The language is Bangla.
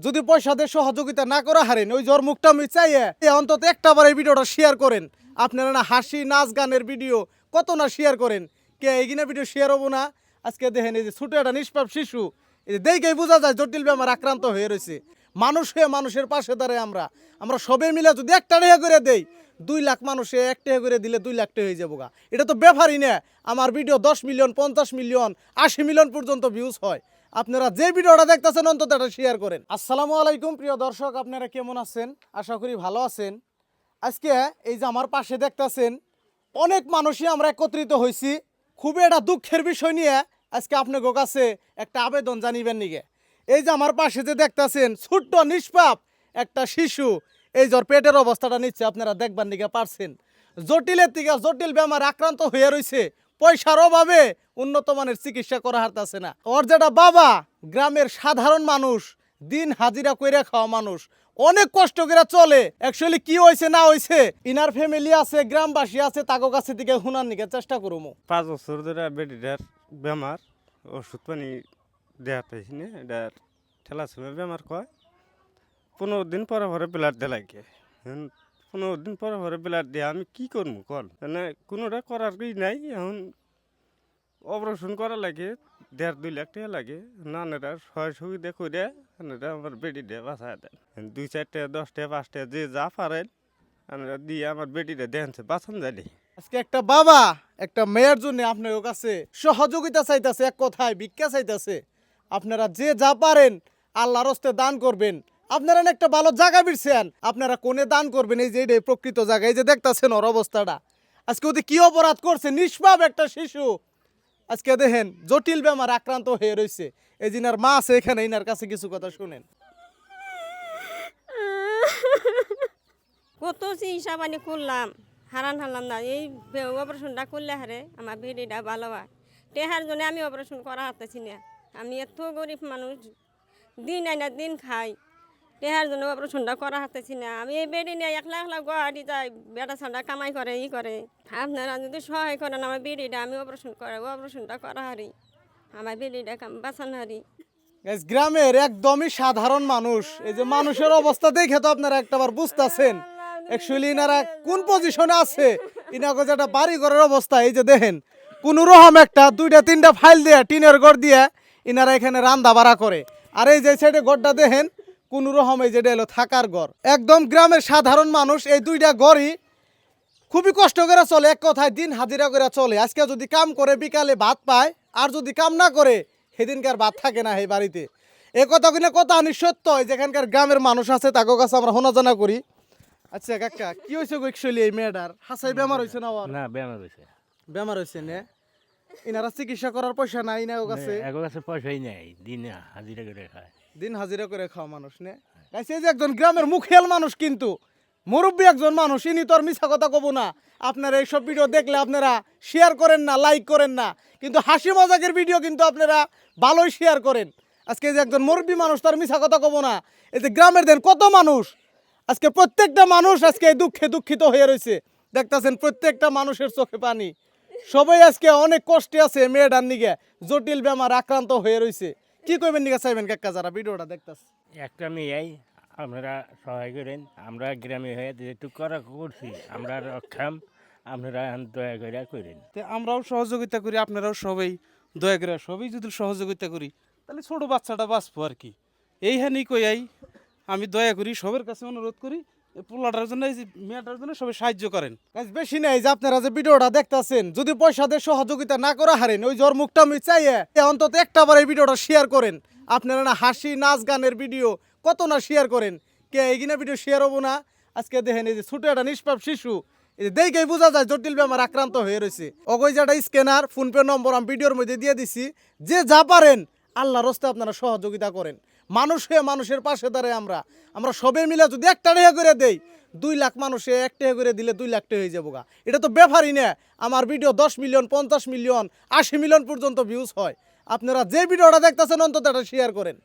যদি পয়সা দিয়ে সহযোগিতা না করা হারেন ওই জ্বর মুখটা আমি চাইয়ে অন্তত একটা বার এই ভিডিওটা শেয়ার করেন। আপনারা না হাসি নাচ গানের ভিডিও কত না শেয়ার করেন, কে এগিনা ভিডিও শেয়ার হবো না? আজকে দেখেন এই যে ছোট একটা নিষ্পাপ শিশু, এই যে দেখেই বোঝা যায় জটিল বেমার আক্রান্ত হয়ে রয়েছে। মানুষ হয়ে মানুষের পাশে দাঁড়ায় আমরা সবে মিলে যদি 1 টাকা করে দেই, 2 লাখ মানুষে 1 টাকা করে দিলে 2 লাখ টাকা হয়ে যাবো গা। এটা তো ব্যাপারই না। আমার ভিডিও 10 মিলিয়ন 50 মিলিয়ন 80 মিলিয়ন পর্যন্ত ভিউজ হয়। আপনারা যে ভিডিওটা দেখতেছেন অন্তত এটা শেয়ার করেন। আসসালামু আলাইকুম প্রিয় দর্শক, আপনারা কেমন আছেন? আশা করি ভালো আছেন। আজকে এই যে আমার পাশে দেখতেছেন অনেক মানুষই আমরা একত্রিত হয়েছি খুবই একটা দুঃখের বিষয় নিয়ে। আজকে আপনাদের কাছে একটা আবেদন জানিবেন নিগে। এই যে আমার পাশে যে দেখতেছেন ছোট্ট নিষ্পাপ একটা শিশু, এই জ্বর পেটের অবস্থাটা নিচ্ছে, আপনারা দেখবার নিগে পারছেন। জটিলের থেকে জটিল বেমার আক্রান্ত হয়ে রয়েছে, পয়সার অভাবে উন্নত মানের চিকিৎসা করা হারতাছে না। ওর যেটা বাবা গ্রামের সাধারণ মানুষ, দিন হাজিরা কইরা খাওয়া মানুষ, অনেক কষ্ট করে চলে। অ্যাকচুয়ালি কি হয়েছে না হয়েছে ইনার ফ্যামিলি আছে, গ্রামবাসী আছে, তাকে কাছে থেকে হুনার নিকে চেষ্টা করবো। 5 বছর ধরে বেটিটার বেমার, ওষুধ পানি দেওয়া পাইছি না, এটার ঠেলা সময় বেমার কয় 15 দিন পরে পরে ব্লাড দেওয়া লাগে। 15 দিন পরে পরে ব্লাড দিয়ে আমি কি করবো কল, মানে কোনোটা করার কি নাই। এখন অপারেশন করা লাগে, 1.5-2 লাখ টাকা লাগে। নানেরা সহায় সুবিধা করে আপনারা আমার বেটিটা বাঁচায় দেন। 2-4 টাকা 10 টাকা 5 টাকা যে যা পারেন আপনারা দিয়ে আমার বেটিটা দেখছে বাঁচান জানি। আজকে একটা বাবা একটা মেয়ের জন্য আপনার কাছে সহযোগিতা চাইতেছে, এক কথায় ভিক্ষা চাইতেছে। আপনারা যে যা পারেন আল্লাহর হস্তে দান করবেন। আপনারা না একটা ভালো জায়গা বিরছেন, আপনারা কোনে দান করবেন। এই যে এটাই প্রকৃত জায়গা, এই যে দেখতেছেন ওর অবস্থাটা। আজকে ওদের কি অপরাধ করছে নিষ্পাপ একটা শিশু। আজকে দেখেন জটিল বেমার আক্রান্ত হয়ে রয়েছে। এই যে ইনার মা আছে এখানে, ইনার কাছে কিছু কথা শুনেন। কত চিকিৎসা পানি করলাম, হারান হারলাম না। এই অপারেশনটা করলে হারে আমার বেডিটা ভালো হয়। টেহার জন্য আমি অপারেশন করা হারতেছি না। আমি এত গরিব মানুষ, দিন আইনা দিন খাই, টেহার জন্য অপারেশনটা করা হারতেছি না। আমি এই বেডি নিয়ে একলা একলা গুয়াহাটি যাই, বেটা ছাড়া কামাই করে ই করে। আপনারা যদি সহায় করেন আমার বেডিটা, আমি অপারেশনটা করা হারি, আমার বেডিটা বাঁচানো হারি। গাইস, গ্রামের একদমই সাধারণ মানুষ, এই যে মানুষের অবস্থা দেখে তো আপনারা একটাবার বুঝতেছেন অ্যাকচুয়ালি ইনারা কোন পজিশনে আছে। ইনাকে যেটা বাড়ি ঘরের অবস্থা, এই যে দেখেন কোন রকম একটা 2-3টা ফাইল দিয়ে টিনের ঘর দিয়ে ইনারা এখানে রান্না বাড়া করে। আর এই যে সাইডে ঘরটা দেখেন কোন রকম, এই যেটা এলো থাকার ঘর। একদম গ্রামের সাধারণ মানুষ এই 2টা ঘরই খুবই কষ্ট করে চলে, এক কথায় দিন হাজিরা করে চলে। আজকে যদি কাম করে বিকালে ভাত পায়, আর যদি কাম না করে সেদিনকার ভাত থাকে না এই বাড়িতে। এ কথা কিনা কথা নিঃসত্য। যেখানকার গ্রামের মানুষ আছে তাকে কাছে আমরা শোনা জানা করি। আচ্ছা কাকা, কি হয়েছে অ্যাকচুয়ালি এই মেয়েটার? হাসাই বেমার হয়েছে না? না বেমার হয়েছে। বেমার হয়েছে না? ইনারা চিকিৎসা করার পয়সা নাই না কাছে? এগো কাছে পয়সাই নাই, দিন হাজিরা করে খায়। দিন হাজিরা করে খাওয়া মানুষ নে। এই যে একজন গ্রামের মুখিয়াল মানুষ, কিন্তু মুরব্বী একজন মানুষ, ইনি তো আর মিছা কথা কব না। আপনারা এইসব ভিডিও দেখলে আপনারা শেয়ার করেন না, লাইক করেন না, কিন্তু হাসি মজাকের ভিডিও কিন্তু আপনারা ভালোই শেয়ার করেন। আজকে যে একজন মুরব্বী মানুষ, তার মিছা কথা কব না। এই যে গ্রামের দেন কত মানুষ, আজকে প্রত্যেকটা মানুষ আজকে এই দুঃখে দুঃখিত হয়ে রয়েছে। দেখতেছেন প্রত্যেকটা মানুষের চোখে পানি। সবাই আজকে অনেক কষ্টে আছে মেয়েটার নিগে, জটিল বেমার আক্রান্ত হয়ে রয়েছে। কি করবেন নিগে চাইবেন কাকা যারা ভিডিওটা দেখতেছে? একটা মেয়েই আপনারা সহায় করেন। আমরা গ্রামে হয়ে যেটুকু করা করছি আমরা রক্ষাম, আপনারা দয়া করে করেন। আমরাও সহযোগিতা করি, আপনারাও সবাই দয়া করে সবাই যদি সহযোগিতা করি তাহলে ছোট বাচ্চাটা বাঁচবো আর কি। এইখানেই কই আমি দয়া করি, সবার কাছে অনুরোধ করি পোলাটার জন্য, এই যে মেয়েটার জন্য সবাই সাহায্য করেন। বেশি নাই যে আপনারা যে ভিডিওটা দেখতেছেন, যদি পয়সা দিয়ে সহযোগিতা না করা হারেন ওই জ্বর মুখটা আমি চাইয়ে অন্তত একটা বার এই ভিডিওটা শেয়ার করেন। আপনারা না হাসি নাচ গানের ভিডিও কত না শেয়ার করেন, কে এগিনা ভিডিও শেয়ার হবো না? আজকে দেখেন এই যে ছোট একটা নিষ্পাপ শিশু, এই যে দেখেই বোঝা যায় জটিল বেমার আক্রান্ত হয়ে রয়েছে। অগৈ যেটা স্ক্যানার ফোনপে নম্বর আমি ভিডিওর মধ্যে দিয়ে দিছি, যে যা পারেন আল্লাহর হস্তে আপনারা সহযোগিতা করেন। মানুষ হয়ে মানুষের পাশে দাঁড়ায় আমরা সবে মিলে যদি 1 টাকা করে দেই, 2 লাখ মানুষে 1 টাকা করে দিলে 2 লাখ টাকা হয়ে যাবো গা। এটা তো ব্যাপারই না। আমার ভিডিও 10 মিলিয়ন 50 মিলিয়ন 80 মিলিয়ন পর্যন্ত ভিউজ হয়। আপনারা যে ভিডিওটা দেখতেছেন অন্তত এটা শেয়ার করেন।